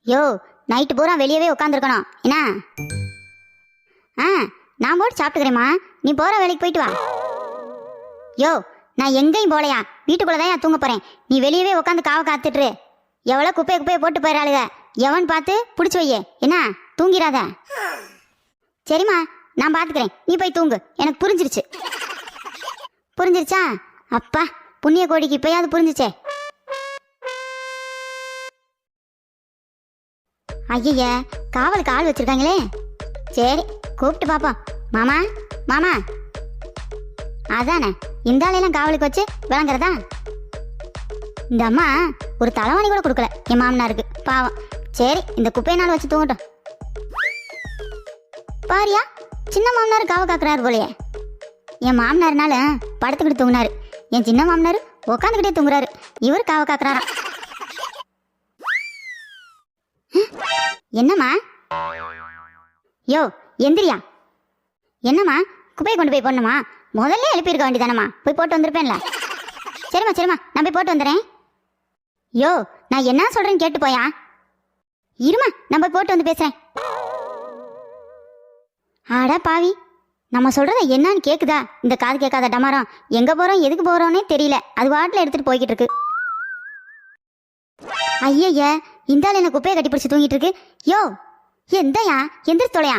யோ, night பூரா வெளியவே உட்காந்துருக்கணும் என்ன? ஆ, நான் போட்டு சாப்பிட்டுக்கிறேம்மா, நீ போகிற வேலைக்கு போயிட்டு வா. யோ, நான் எங்கேயும் போகலையா, வீட்டுக்குள்ளே தான் தூங்க போகிறேன். நீ வெளியவே உட்காந்து காவை காத்துட்டுரு. எவ்வளோ குப்பையை போட்டு போயிடாளுக, எவன் பார்த்து பிடிச்சி வையே என்ன, தூங்கிடாத. சரிம்மா, நான் பார்த்துக்கிறேன், நீ போய் தூங்கு. எனக்கு புரிஞ்சிருச்சு. புரிஞ்சிருச்சா? அப்பா, புண்ணிய கோடிக்கு இப்பயாவது புரிஞ்சிச்சே. ஐய, காவலுக்கு ஆள் வச்சிருக்காங்களே. சரி, கூப்பிட்டு பாப்போம். மாமா மாமா, அதானே இந்த ஆளையெல்லாம் காவலுக்கு வச்சு விளங்குறதா? இந்த அம்மா ஒரு தலைவாணி கூட கொடுக்கல என் மாமனாருக்கு, பாவம். சரி, இந்த குப்பையினால வச்சு தூங்கட்டும். பாரியா, சின்ன மாமனார் காவ காக்குறாரு போலையே. என் மாமனார்னால படுத்துக்கிட்டு தூங்கினாரு, என் சின்ன மாமனார் உக்காந்துக்கிட்டே தூங்குறாரு. இவர் காவ காக்குறாராம். என்னம்மா? யோ, எந்திரியா. என்னம்மா, குப்பையை கொண்டு போய் போடணுமா? முதல்ல எழுப்பியிருக்க வேண்டியதானம்மா, போய் போட்டு வந்திருப்பேன்ல. சரிம்மா, நான் போய் போட்டு வந்துடுறேன். யோ, நான் என்ன சொல்றேன்னு கேட்டு போயா. இருமா, நான் போய் போட்டு வந்து பேசுறேன். ஆடா பாவி, நம்ம சொல்றத என்னன்னு கேக்குதா இந்த காது கேட்காத டமாரம்? எங்க போறோம் எதுக்கு போறோன்னே தெரியல, அது வாட்டில் எடுத்துட்டு போய்கிட்டு இருக்கு. ஐய, இந்த ஆள் என்ன குப்பையை கட்டி பிடிச்சி தூங்கிட்டு இருக்கு. யோ, எந்தயா எந்திரிச்சு தொலையா.